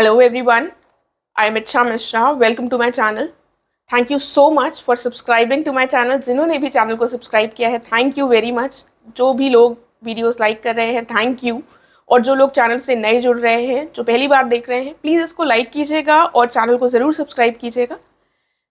Hello everyone, I am Icha Mishra. Welcome to my channel. Thank you so much for subscribing to my channel. जिन्होंने भी channel को subscribe किया है thank you very much. जो भी लोग videos like कर रहे हैं थैंक यू. और जो लोग चैनल से नए जुड़ रहे हैं, जो पहली बार देख रहे हैं, प्लीज़ इसको लाइक कीजिएगा और चैनल को ज़रूर सब्सक्राइब कीजिएगा.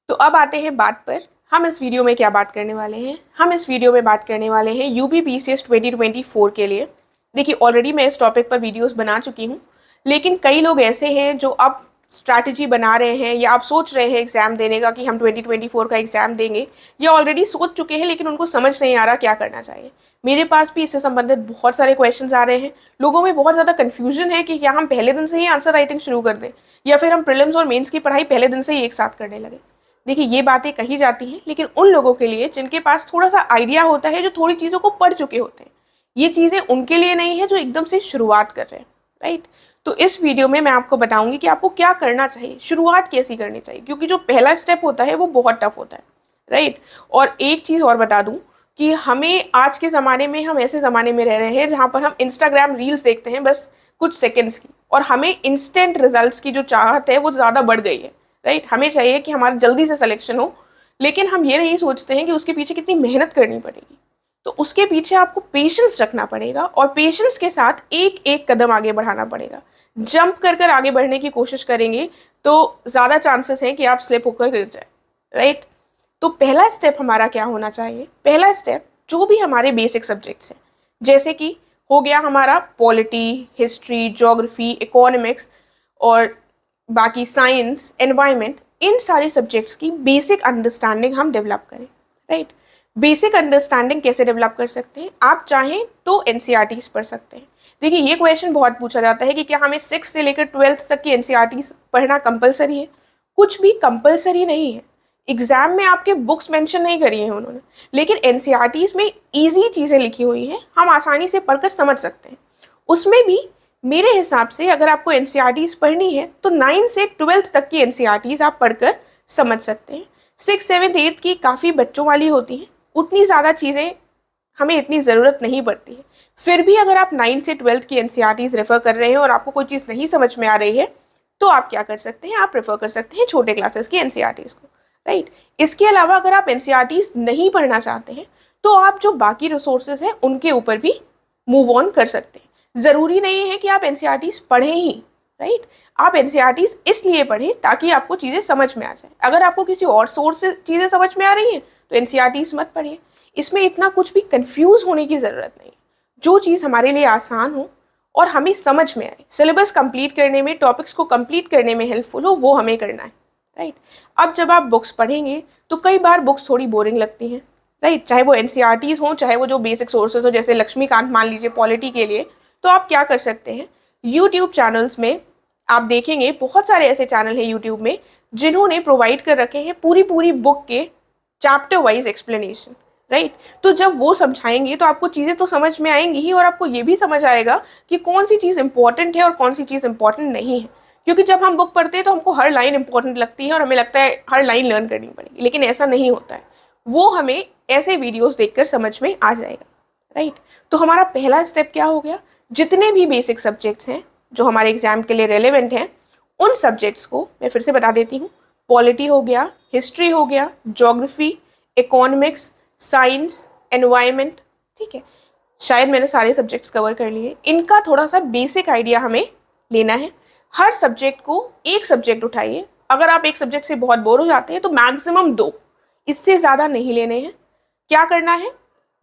तो अब आते हैं बात पर. हम इस वीडियो में क्या बात करने वाले हैं? हम इस वीडियो में बात करने वाले हैं यूपी पीसीएस 2024 के लिए. देखिए ऑलरेडी मैं इस टॉपिक पर वीडियोस बना चुकी हूँ, लेकिन कई लोग ऐसे हैं जो अब स्ट्रैटेजी बना रहे हैं या आप सोच रहे हैं एग्ज़ाम देने का कि हम 2024 का एग्ज़ाम देंगे, या ऑलरेडी सोच चुके हैं लेकिन उनको समझ नहीं आ रहा क्या करना चाहिए. मेरे पास भी इससे संबंधित बहुत सारे क्वेश्चंस आ रहे हैं. लोगों में बहुत ज़्यादा कन्फ्यूजन है कि क्या हम पहले दिन से ही आंसर राइटिंग शुरू कर दें या फिर हम प्रीलिम्स और मेंस की पढ़ाई पहले दिन से ही एक साथ करने लगे. देखिए ये बातें कही जाती हैं, लेकिन उन लोगों के लिए जिनके पास थोड़ा सा आइडिया होता है, जो थोड़ी चीज़ों को पढ़ चुके होते हैं. ये चीज़ें उनके लिए नहीं है जो एकदम से शुरुआत कर रहे हैं, राइट. तो इस वीडियो में मैं आपको बताऊंगी कि आपको क्या करना चाहिए, शुरुआत कैसी करनी चाहिए, क्योंकि जो पहला स्टेप होता है वो बहुत टफ होता है, राइट. और एक चीज़ और बता दूं कि हमें आज के ज़माने में, हम ऐसे ज़माने में रह रहे हैं जहाँ पर हम इंस्टाग्राम रील्स देखते हैं बस कुछ सेकेंड्स की, और हमें इंस्टेंट रिजल्ट्स की जो चाहत है वो ज़्यादा बढ़ गई है, राइट. हमें चाहिए कि हमारा जल्दी से सिलेक्शन हो, लेकिन हम ये नहीं सोचते हैं कि उसके पीछे कितनी मेहनत करनी पड़ेगी. तो उसके पीछे आपको पेशेंस रखना पड़ेगा और पेशेंस के साथ एक एक कदम आगे बढ़ाना पड़ेगा. जंप कर कर आगे बढ़ने की कोशिश करेंगे तो ज़्यादा चांसेस हैं कि आप स्लिप होकर गिर जाए, राइट. तो पहला स्टेप हमारा क्या होना चाहिए? पहला स्टेप जो भी हमारे बेसिक सब्जेक्ट्स हैं, जैसे कि हो गया हमारा पॉलिटी, हिस्ट्री, ज्योग्राफी, इकोनॉमिक्स और बाकी साइंस, एनवायरनमेंट, इन सारे सब्जेक्ट्स की बेसिक अंडरस्टैंडिंग हम डेवलप करें, राइट. बेसिक अंडरस्टैंडिंग कैसे डेवलप कर सकते हैं? आप चाहें तो एनसीईआरटीज पढ़ सकते हैं. देखिए ये क्वेश्चन बहुत पूछा जाता है कि क्या हमें 6 से लेकर 12th तक की एनसीईआरटीज पढ़ना कंपलसरी है? कुछ भी कंपलसरी नहीं है. एग्जाम में आपके बुक्स मेंशन नहीं करी हैं उन्होंने, लेकिन एनसीईआरटीज में इजी चीज़ें लिखी हुई हैं, हम आसानी से पढ़कर समझ सकते हैं. उसमें भी मेरे हिसाब से अगर आपको एनसीईआरटीज पढ़नी है तो 9 से 12th तक की एनसीईआरटीज आप पढ़कर समझ सकते हैं. 6, 7, 8 की काफ़ी बच्चों वाली होती हैं, उतनी ज़्यादा चीज़ें हमें इतनी ज़रूरत नहीं पड़ती है. फिर भी अगर आप 9 से 12th की एनसीईआरटीज रेफ़र कर रहे हैं और आपको कोई चीज़ नहीं समझ में आ रही है, तो आप क्या कर सकते हैं? आप रेफ़र कर सकते हैं छोटे क्लासेस की एनसीईआरटीज को, राइट. इसके अलावा अगर आप एनसीईआरटीज नहीं पढ़ना चाहते हैं तो आप जो बाकी रिसोर्सेज हैं उनके ऊपर भी मूव ऑन कर सकते हैं. ज़रूरी नहीं है कि आप एनसीईआरटीज पढ़ें ही, राइट. आप एनसीईआरटीज इसलिए पढ़ें ताकि आपको चीज़ें समझ में आ जाए. अगर आपको किसी और सोर्स से चीज़ें समझ में आ रही हैं तो एनसीईआरटीज मत पढ़िए. इसमें इतना कुछ भी कंफ्यूज होने की ज़रूरत नहीं. जो चीज़ हमारे लिए आसान हो और हमें समझ में आए, सिलेबस कंप्लीट करने में, टॉपिक्स को कंप्लीट करने में हेल्पफुल हो, वो हमें करना है, राइट. अब जब आप बुक्स पढ़ेंगे तो कई बार बुक्स थोड़ी बोरिंग लगती हैं, राइट. चाहे वो एनसीईआरटीज हों, चाहे वो जो बेसिक सोर्सेज हो, जैसे लक्ष्मीकांत मान लीजिए पॉलिटी के लिए, तो आप क्या कर सकते हैं? यूट्यूब चैनल्स में आप देखेंगे बहुत सारे ऐसे चैनल हैं यूट्यूब में जिन्होंने प्रोवाइड कर रखे हैं पूरी पूरी बुक के चैप्टर वाइज एक्सप्लेनेशन, राइट. तो जब वो समझाएंगे तो आपको चीज़ें तो समझ में आएंगी ही, और आपको ये भी समझ आएगा कि कौन सी चीज़ इंपॉर्टेंट है और कौन सी चीज़ इंपॉर्टेंट नहीं है. क्योंकि जब हम बुक पढ़ते हैं तो हमको हर लाइन इंपॉर्टेंट लगती है और हमें लगता है हर लाइन लर्न करनी पड़ेगी, लेकिन ऐसा नहीं होता है. वो हमें ऐसे वीडियोज़ देखकर समझ में आ जाएगा, राइट. तो हमारा पहला स्टेप क्या हो गया? जितने भी बेसिक सब्जेक्ट्स हैं जो हमारे एग्जाम के लिए रेलेवेंट हैं, उन सब्जेक्ट्स को मैं फिर से बता देती हूँ. पॉलिटी हो गया, हिस्ट्री हो गया, ज्योग्राफी, इकोनॉमिक्स, साइंस, एनवायरनमेंट, ठीक है. शायद मैंने सारे सब्जेक्ट्स कवर कर लिए. इनका थोड़ा सा बेसिक आइडिया हमें लेना है. हर सब्जेक्ट को एक सब्जेक्ट उठाइए. अगर आप एक सब्जेक्ट से बहुत बोर हो जाते हैं तो मैक्सिमम 2, इससे ज़्यादा नहीं लेने हैं. क्या करना है?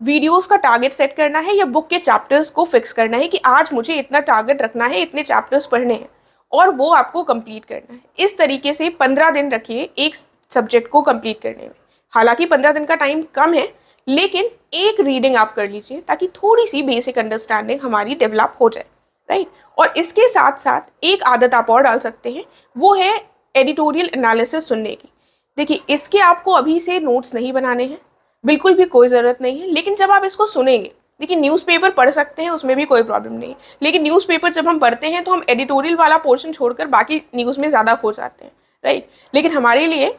वीडियोस का टारगेट सेट करना है या बुक के चैप्टर्स को फिक्स करना है कि आज मुझे इतना टारगेट रखना है, इतने चैप्टर्स पढ़ने हैं, और वो आपको कंप्लीट करना है. इस तरीके से 15 दिन रखिए एक सब्जेक्ट को कंप्लीट करने में. हालांकि 15 दिन का टाइम कम है, लेकिन एक रीडिंग आप कर लीजिए ताकि थोड़ी सी बेसिक अंडरस्टैंडिंग हमारी डेवलप हो जाए, राइट. और इसके साथ साथ एक आदत आप और डाल सकते हैं, वो है एडिटोरियल एनालिसिस सुनने की. देखिए इसके आपको अभी से नोट्स नहीं बनाने हैं, बिल्कुल भी कोई ज़रूरत नहीं है. लेकिन जब आप इसको सुनेंगे, देखिए न्यूज़पेपर पढ़ सकते हैं, उसमें भी कोई प्रॉब्लम नहीं, लेकिन न्यूज़पेपर जब हम पढ़ते हैं तो हम एडिटोरियल वाला पोर्शन छोड़कर बाकी न्यूज़ में ज़्यादा खो जाते हैं, राइट. लेकिन हमारे लिए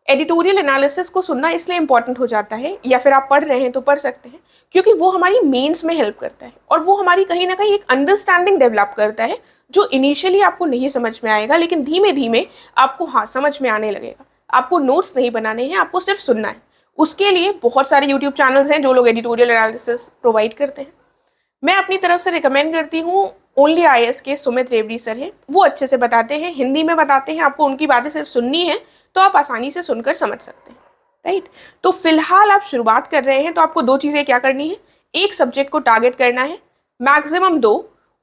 एडिटोरियल एनालिसिस को सुनना इसलिए इंपॉर्टेंट हो जाता है, या फिर आप पढ़ रहे हैं तो पढ़ सकते हैं, क्योंकि वो हमारी मेंस में हेल्प करता है और वो हमारी कहीं ना कहीं एक अंडरस्टैंडिंग डेवलप करता है जो इनिशियली आपको नहीं समझ में आएगा, लेकिन धीमे धीमे आपको हाँ समझ में आने लगेगा। आपको नोट्स नहीं बनाने हैं, आपको सिर्फ सुनना है। उसके लिए बहुत सारे यूट्यूब चैनल्स हैं जो लोग एडिटोरियल एनालिसिस प्रोवाइड करते हैं। मैं अपनी तरफ से रिकमेंड करती हूँ ओनली IAS के सुमित रेवड़ी सर हैं, वो अच्छे से बताते हैं, हिंदी में बताते हैं। आपको उनकी बातें सिर्फ सुननी है तो आप आसानी से सुनकर समझ सकते हैं, राइट। तो फिलहाल आप शुरुआत कर रहे हैं तो आपको दो चीज़ें क्या करनी है, एक सब्जेक्ट को टारगेट करना है, मैक्सिमम 2,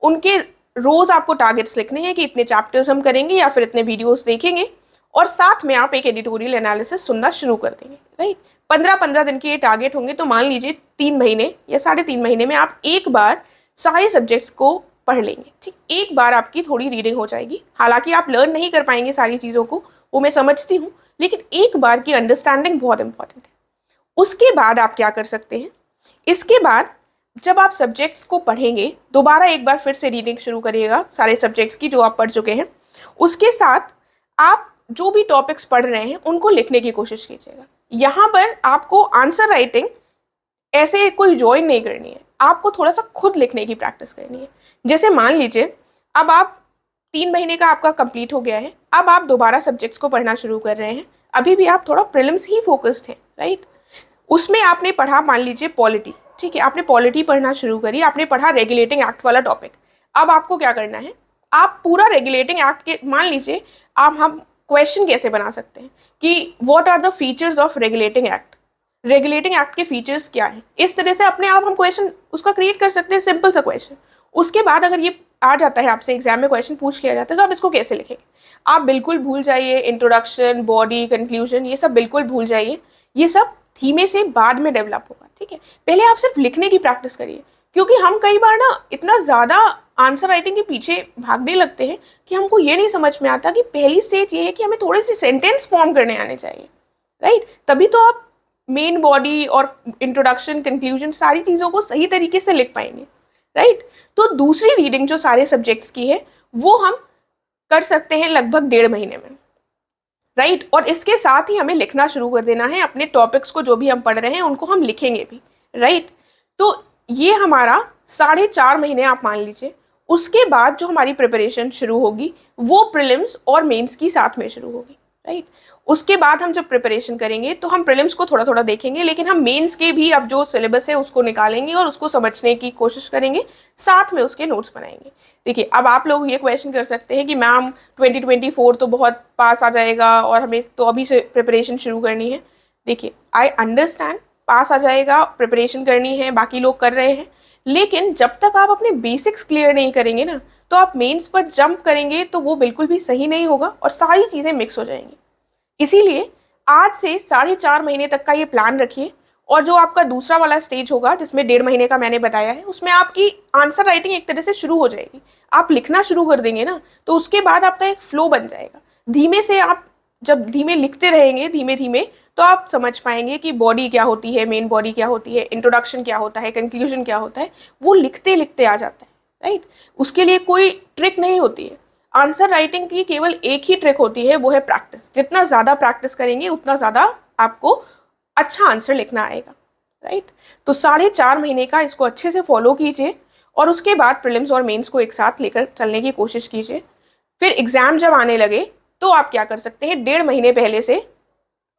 उनके रोज़ आपको टारगेट्स लिखने हैं कि इतने चैप्टर्स हम करेंगे या फिर इतने वीडियोस देखेंगे, और साथ में आप एक एडिटोरियल एनालिसिस सुनना शुरू कर देंगे, राइट। 15-15 दिन के ये टारगेट होंगे, तो मान लीजिए 3 महीने या 3.5 महीने में आप एक बार सारे सब्जेक्ट्स को पढ़ लेंगे, ठीक। एक बार आपकी थोड़ी रीडिंग हो जाएगी, हालांकि आप लर्न नहीं कर पाएंगे सारी चीज़ों को, वो मैं समझती हूँ, लेकिन एक बार की अंडरस्टैंडिंग बहुत इंपॉर्टेंट है। उसके बाद आप क्या कर सकते हैं, इसके बाद जब आप सब्जेक्ट्स को पढ़ेंगे, दोबारा एक बार फिर से रीडिंग शुरू करिएगा सारे सब्जेक्ट्स की जो आप पढ़ चुके हैं। उसके साथ आप जो भी टॉपिक्स पढ़ रहे हैं उनको लिखने की कोशिश कीजिएगा। यहाँ पर आपको आंसर राइटिंग ऐसे कोई ज्वाइन नहीं करनी है, आपको थोड़ा सा खुद लिखने की प्रैक्टिस करनी है। जैसे मान लीजिए अब आप 3 महीने का आपका कंप्लीट हो गया है, अब आप दोबारा सब्जेक्ट्स को पढ़ना शुरू कर रहे हैं, अभी भी आप थोड़ा प्रीलिम्स ही फोकस्ड हैं, राइट। उसमें आपने पढ़ा मान लीजिए पॉलिटी, ठीक है, आपने पॉलिटी पढ़ना शुरू करी, आपने पढ़ा रेगुलेटिंग एक्ट वाला टॉपिक। अब आपको क्या करना है, आप पूरा रेगुलेटिंग एक्ट के, मान लीजिए आप, हम क्वेश्चन कैसे बना सकते हैं कि what are the features of regulating act, regulating act के फीचर्स क्या हैं, इस तरह से अपने आप हम क्वेश्चन उसका क्रिएट कर सकते हैं, सिंपल सा क्वेश्चन। उसके बाद अगर ये आ जाता है, आपसे एग्जाम में क्वेश्चन पूछ लिया जाता है, तो आप इसको कैसे लिखेंगे। आप बिल्कुल भूल जाइए इंट्रोडक्शन, बॉडी, कंक्लूजन, ये सब बिल्कुल भूल जाइए, ये सब धीमे से बाद में डेवलप होगा, ठीक है। पहले आप सिर्फ लिखने की प्रैक्टिस करिए, क्योंकि हम कई बार ना इतना ज़्यादा आंसर राइटिंग के पीछे भागने लगते हैं कि हमको ये नहीं समझ में आता कि पहली स्टेज ये है कि हमें थोड़े से सेंटेंस फॉर्म करने आने चाहिए, राइट। तभी तो आप मेन बॉडी और इंट्रोडक्शन, कंक्लूजन, सारी चीज़ों को सही तरीके से लिख पाएंगे, राइट। तो दूसरी रीडिंग जो सारे सब्जेक्ट्स की है वो हम कर सकते हैं लगभग 1.5 महीने में, राइट। और इसके साथ ही हमें लिखना शुरू कर देना है, अपने टॉपिक्स को जो भी हम पढ़ रहे हैं उनको हम लिखेंगे भी, राइट। तो ये हमारा 4.5 महीने आप मान लीजिए। उसके बाद जो हमारी प्रिपरेशन शुरू होगी वो प्रीलिम्स और मेंस की साथ में शुरू होगी, राइट। उसके बाद हम जब प्रिपरेशन करेंगे तो हम प्रीलिम्स को थोड़ा थोड़ा देखेंगे, लेकिन हम मेंस के भी अब जो सिलेबस है उसको निकालेंगे और उसको समझने की कोशिश करेंगे, साथ में उसके नोट्स बनाएंगे। देखिए, अब आप लोग ये क्वेश्चन कर सकते हैं कि मैम 2024 तो बहुत पास आ जाएगा और हमें तो अभी से प्रिपरेशन शुरू करनी है। देखिए, आई अंडरस्टैंड, पास आ जाएगा, प्रिपरेशन करनी है, बाकी लोग कर रहे हैं, लेकिन जब तक आप अपने बेसिक्स क्लियर नहीं करेंगे ना, तो आप मेंस पर जंप करेंगे तो वो बिल्कुल भी सही नहीं होगा और सारी चीज़ें मिक्स हो जाएंगी। इसीलिए आज से 4.5 महीने तक का ये प्लान रखिए, और जो आपका दूसरा वाला स्टेज होगा जिसमें 1.5 महीने का मैंने बताया है, उसमें आपकी आंसर राइटिंग एक तरह से शुरू हो जाएगी। आप लिखना शुरू कर देंगे ना, तो उसके बाद आपका एक फ्लो बन जाएगा। धीमे से आप जब धीमे लिखते रहेंगे, धीमे धीमे, तो आप समझ पाएंगे कि बॉडी क्या होती है, मेन बॉडी क्या होती है, इंट्रोडक्शन क्या होता है, कंक्लूजन क्या होता है, वो लिखते लिखते आ जाता है, राइट। उसके लिए कोई ट्रिक नहीं होती है। आंसर राइटिंग की केवल एक ही ट्रिक होती है, वो है प्रैक्टिस। जितना ज़्यादा प्रैक्टिस करेंगे उतना ज़्यादा आपको अच्छा आंसर लिखना आएगा, राइट। तो 4.5 महीने का इसको अच्छे से फॉलो कीजिए, और उसके बाद प्रीलिम्स और मेंस को एक साथ लेकर चलने की कोशिश कीजिए। फिर एग्ज़ाम जब आने लगे तो आप क्या कर सकते हैं, 1.5 महीने पहले से,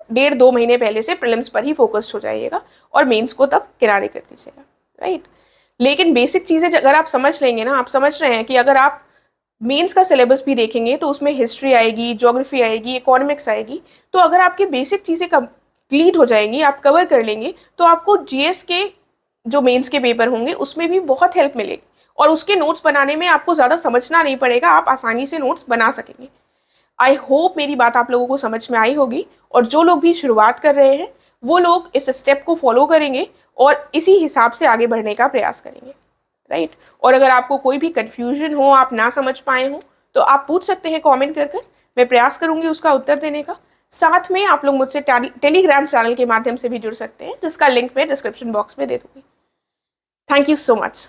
1.5-2 महीने पहले से प्रीलिम्स पर ही फोकस्ड हो जाइएगा और मेंस को तब किनारे कर दीजिएगा, राइट। लेकिन बेसिक चीज़ें अगर आप समझ लेंगे ना, आप समझ रहे हैं कि अगर आप मेंस का सिलेबस भी देखेंगे तो उसमें हिस्ट्री आएगी, ज्योग्राफी आएगी, इकोनॉमिक्स आएगी, तो अगर आपकी बेसिक चीज़ें कंप्लीट हो जाएंगी, आप कवर कर लेंगे, तो आपको जीएस के जो मेंस के पेपर होंगे उसमें भी बहुत हेल्प मिलेगी, और उसके नोट्स बनाने में आपको ज़्यादा समझना नहीं पड़ेगा, आप आसानी से नोट्स बना सकेंगे। आई होप मेरी बात आप लोगों को समझ में आई होगी, और जो लोग भी शुरुआत कर रहे हैं वो लोग इस स्टेप को फॉलो करेंगे और इसी हिसाब से आगे बढ़ने का प्रयास करेंगे, राइट। और अगर आपको कोई भी कन्फ्यूजन हो, आप ना समझ पाए हो, तो आप पूछ सकते हैं कमेंट कर, मैं प्रयास करूंगी उसका उत्तर देने का। साथ में आप लोग मुझसे टेलीग्राम चैनल के माध्यम से भी जुड़ सकते हैं, जिसका लिंक मैं डिस्क्रिप्शन बॉक्स में दे दूंगी। Thank you so much.